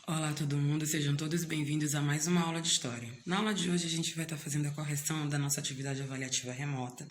Olá todo mundo, sejam todos bem-vindos a mais uma aula de História. Na aula de hoje a gente vai estar fazendo a correção da nossa atividade avaliativa remota.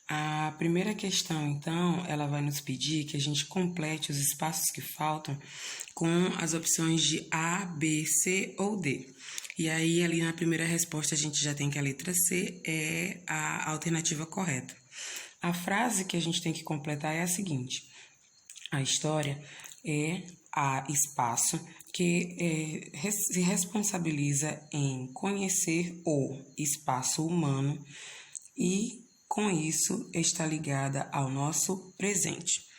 A primeira questão, então, ela vai nos pedir que a gente complete os espaços que faltam com as opções de A, B, C ou D. E aí, ali na primeira resposta, a gente já tem que a letra C é a alternativa correta. A frase que a gente tem que completar é a seguinte: a história é a espaço que se responsabiliza em conhecer o espaço humano e, com isso, está ligada ao nosso presente.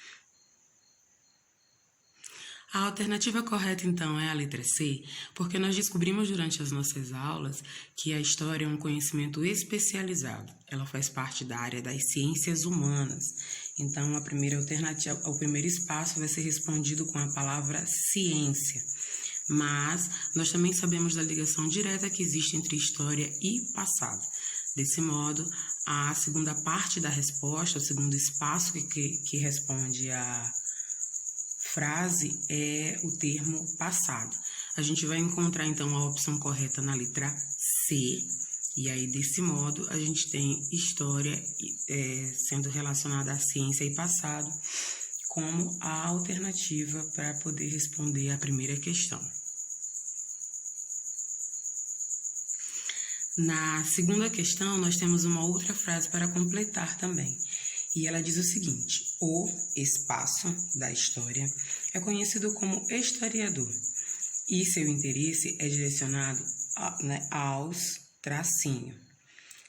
A alternativa correta, então, é a letra C, porque nós descobrimos durante as nossas aulas que a história é um conhecimento especializado. Ela faz parte da área das ciências humanas. Então, a primeira alternativa, o primeiro espaço vai ser respondido com a palavra ciência. Mas nós também sabemos da ligação direta que existe entre história e passado. Desse modo, a segunda parte da resposta, o segundo espaço que responde a frase é o termo passado. A gente vai encontrar, então, a opção correta na letra C. E aí, desse modo, a gente tem história sendo relacionada à ciência e passado como a alternativa para poder responder a primeira questão. Na segunda questão, nós temos uma outra frase para completar também. E ela diz o seguinte: o espaço da história é conhecido como historiador e seu interesse é direcionado aos tracinho.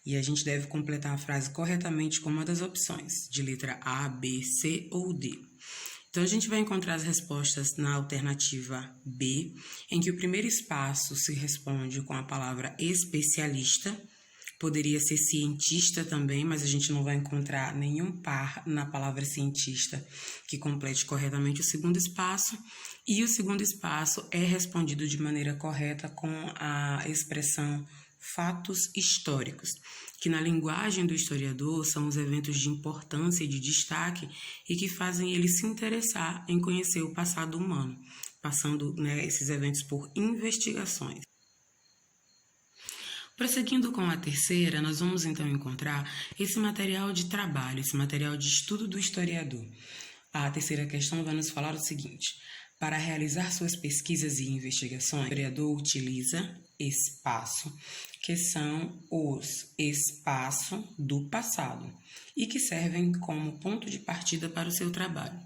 E a gente deve completar a frase corretamente com uma das opções, de letra A, B, C ou D. Então, a gente vai encontrar as respostas na alternativa B, em que o primeiro espaço se responde com a palavra especialista. Poderia ser cientista também, mas a gente não vai encontrar nenhum par na palavra cientista que complete corretamente o segundo espaço. E o segundo espaço é respondido de maneira correta com a expressão fatos históricos, que na linguagem do historiador são os eventos de importância e de destaque e que fazem ele se interessar em conhecer o passado humano, passando esses eventos por investigações. Prosseguindo com a terceira, nós vamos então encontrar esse material de trabalho, esse material de estudo do historiador. A terceira questão vai nos falar o seguinte: para realizar suas pesquisas e investigações, o historiador utiliza espaço, que são os espaços do passado e que servem como ponto de partida para o seu trabalho.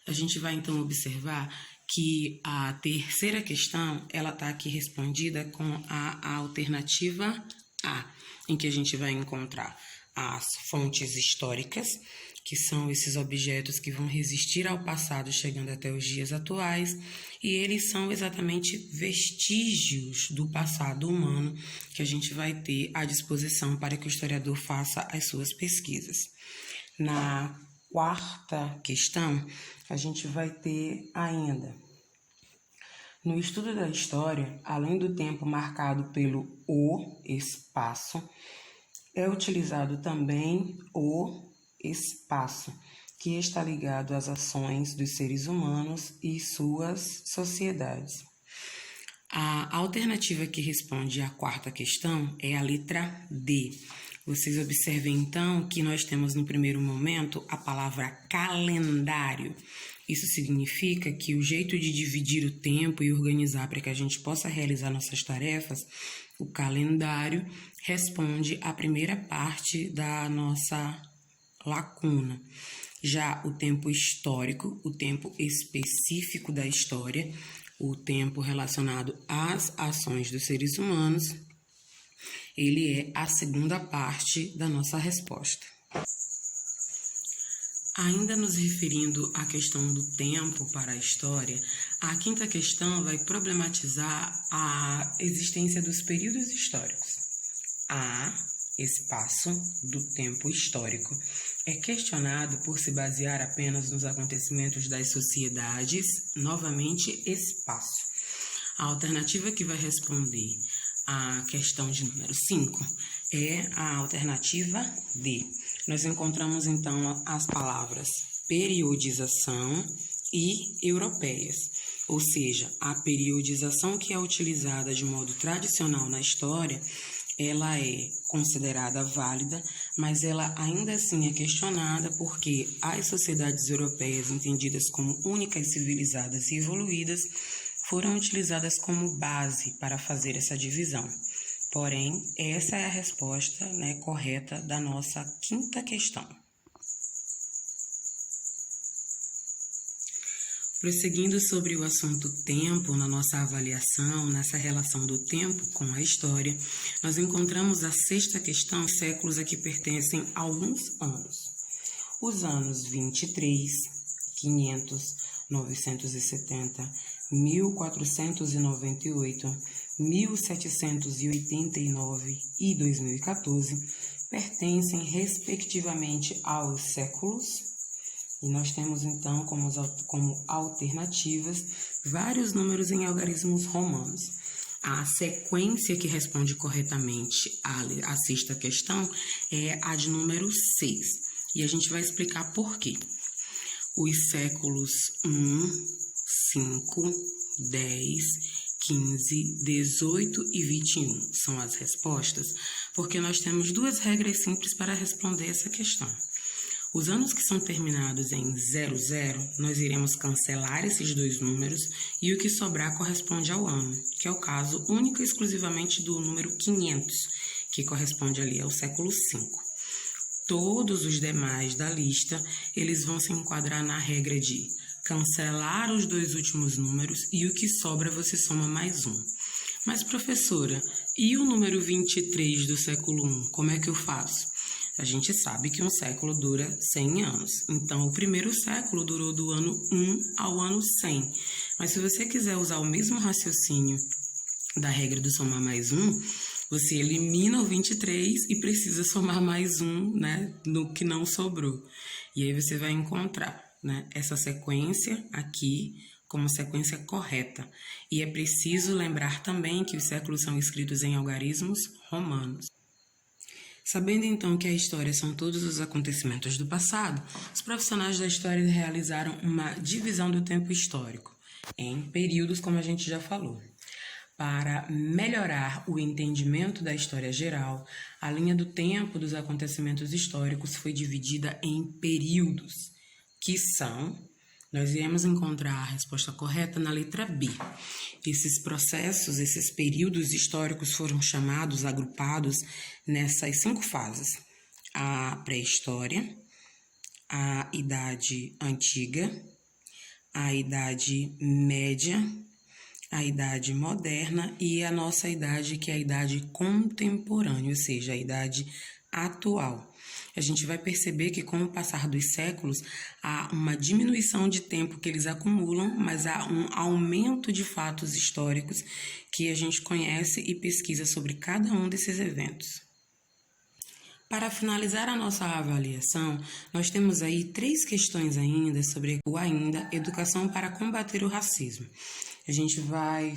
A gente vai então observar que a terceira questão, ela está aqui respondida com a alternativa A, em que a gente vai encontrar as fontes históricas, que são esses objetos que vão resistir ao passado chegando até os dias atuais, e eles são exatamente vestígios do passado humano que a gente vai ter à disposição para que o historiador faça as suas pesquisas. Na quarta questão, a gente vai ter ainda: no estudo da história, além do tempo marcado pelo o espaço, é utilizado também o espaço, que está ligado às ações dos seres humanos e suas sociedades. A alternativa que responde à quarta questão é a letra D. Vocês observem, então, que nós temos no primeiro momento a palavra calendário. Isso significa que o jeito de dividir o tempo e organizar para que a gente possa realizar nossas tarefas, o calendário, responde à primeira parte da nossa lacuna. Já o tempo histórico, o tempo específico da história, o tempo relacionado às ações dos seres humanos, ele é a segunda parte da nossa resposta. Ainda nos referindo à questão do tempo para a história, a quinta questão vai problematizar a existência dos períodos históricos. A espaço do tempo histórico é questionado por se basear apenas nos acontecimentos das sociedades, novamente espaço. A alternativa que vai responder a questão de número 5 é a alternativa D. Nós encontramos então as palavras periodização e europeias. Ou seja, a periodização que é utilizada de modo tradicional na história, ela é considerada válida, mas ela ainda assim é questionada porque as sociedades europeias, entendidas como únicas, civilizadas e evoluídas, foram utilizadas como base para fazer essa divisão. Porém, essa é a resposta, correta da nossa quinta questão. Prosseguindo sobre o assunto tempo, na nossa avaliação, nessa relação do tempo com a história, nós encontramos a sexta questão, séculos a que pertencem alguns anos. Os anos 23, 500, 970, 1498, 1789 e 2014 pertencem, respectivamente, aos séculos. E nós temos, então, como alternativas, vários números em algarismos romanos. A sequência que responde corretamente à sexta questão é a de número 6. E a gente vai explicar por quê. Os séculos 1, 5, 10, 15, 18 e 21 são as respostas, porque nós temos duas regras simples para responder essa questão. Os anos que são terminados em 00, nós iremos cancelar esses dois números e o que sobrar corresponde ao ano, que é o caso único e exclusivamente do número 500, que corresponde ali ao século 5. Todos os demais da lista, eles vão se enquadrar na regra de cancelar os dois últimos números e o que sobra você soma mais um. Mas, professora, e o número 23 do século 1, como é que eu faço? A gente sabe que um século dura 100 anos, então o primeiro século durou do ano 1 ao ano 100. Mas se você quiser usar o mesmo raciocínio da regra do somar mais um, você elimina o 23 e precisa somar mais um, no que não sobrou. E aí você vai encontrar, essa sequência aqui como sequência correta. E é preciso lembrar também que os séculos são escritos em algarismos romanos. Sabendo então que a história são todos os acontecimentos do passado, os profissionais da história realizaram uma divisão do tempo histórico em períodos, como a gente já falou. Para melhorar o entendimento da história geral, a linha do tempo dos acontecimentos históricos foi dividida em períodos, que são... Nós iremos encontrar a resposta correta na letra B. Esses processos, esses períodos históricos foram chamados, agrupados nessas 5 fases. A pré-história, a idade antiga, a idade média, a idade moderna e a nossa idade, que é a idade contemporânea, ou seja, a idade atual. A gente vai perceber que com o passar dos séculos há uma diminuição de tempo que eles acumulam, mas há um aumento de fatos históricos que a gente conhece e pesquisa sobre cada um desses eventos. Para finalizar a nossa avaliação, nós temos aí 3 questões ainda sobre educação para combater o racismo. A gente vai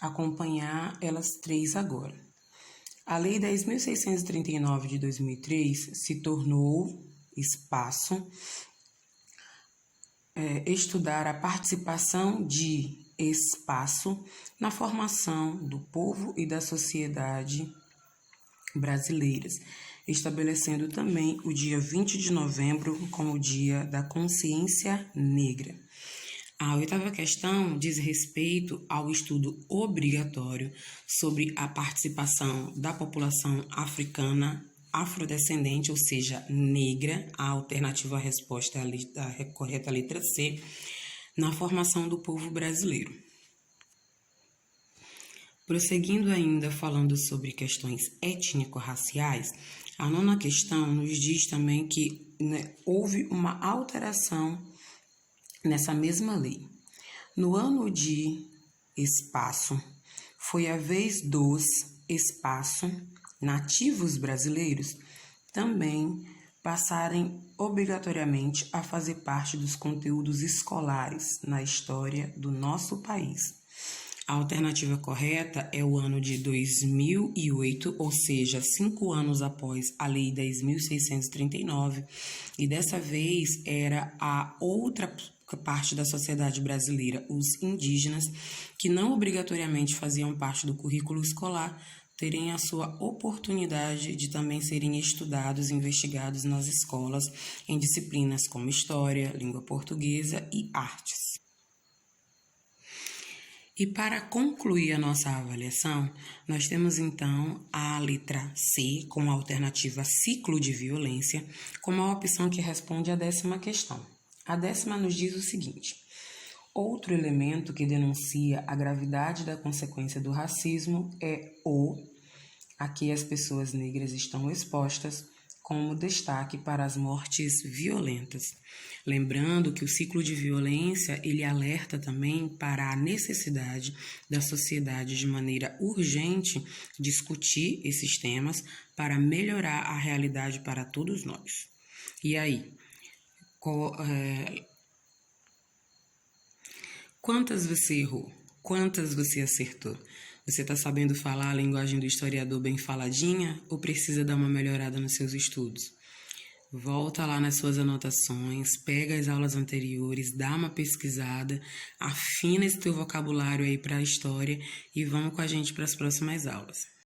acompanhar elas 3 agora. A Lei 10.639 de 2003 se tornou espaço estudar a participação de espaço na formação do povo e da sociedade brasileiras, estabelecendo também o dia 20 de novembro como o Dia da Consciência Negra. A 8ª questão diz respeito ao estudo obrigatório sobre a participação da população africana afrodescendente, ou seja, negra, a alternativa à resposta é a correta letra C, na formação do povo brasileiro. Prosseguindo ainda falando sobre questões étnico-raciais, a 9ª questão nos diz também que houve uma alteração nessa mesma lei. No ano de espaço, foi a vez dos espaço nativos brasileiros também passarem obrigatoriamente a fazer parte dos conteúdos escolares na história do nosso país. A alternativa correta é o ano de 2008, ou seja, 5 anos após a Lei 10.639, e dessa vez era a outra parte da sociedade brasileira, os indígenas, que não obrigatoriamente faziam parte do currículo escolar, terem a sua oportunidade de também serem estudados e investigados nas escolas em disciplinas como História, Língua Portuguesa e Artes. E para concluir a nossa avaliação, nós temos então a letra C, como alternativa ciclo de violência, como a opção que responde à 10ª questão. A 10ª nos diz o seguinte: outro elemento que denuncia a gravidade da consequência do racismo é a que as pessoas negras estão expostas, como destaque para as mortes violentas. Lembrando que o ciclo de violência, ele alerta também para a necessidade da sociedade, de maneira urgente, discutir esses temas para melhorar a realidade para todos nós. E aí, quantas você errou? Quantas você acertou? Você está sabendo falar a linguagem do historiador bem faladinha ou precisa dar uma melhorada nos seus estudos? Volta lá nas suas anotações, pega as aulas anteriores, dá uma pesquisada, afina esse teu vocabulário aí para a história e vamos com a gente para as próximas aulas.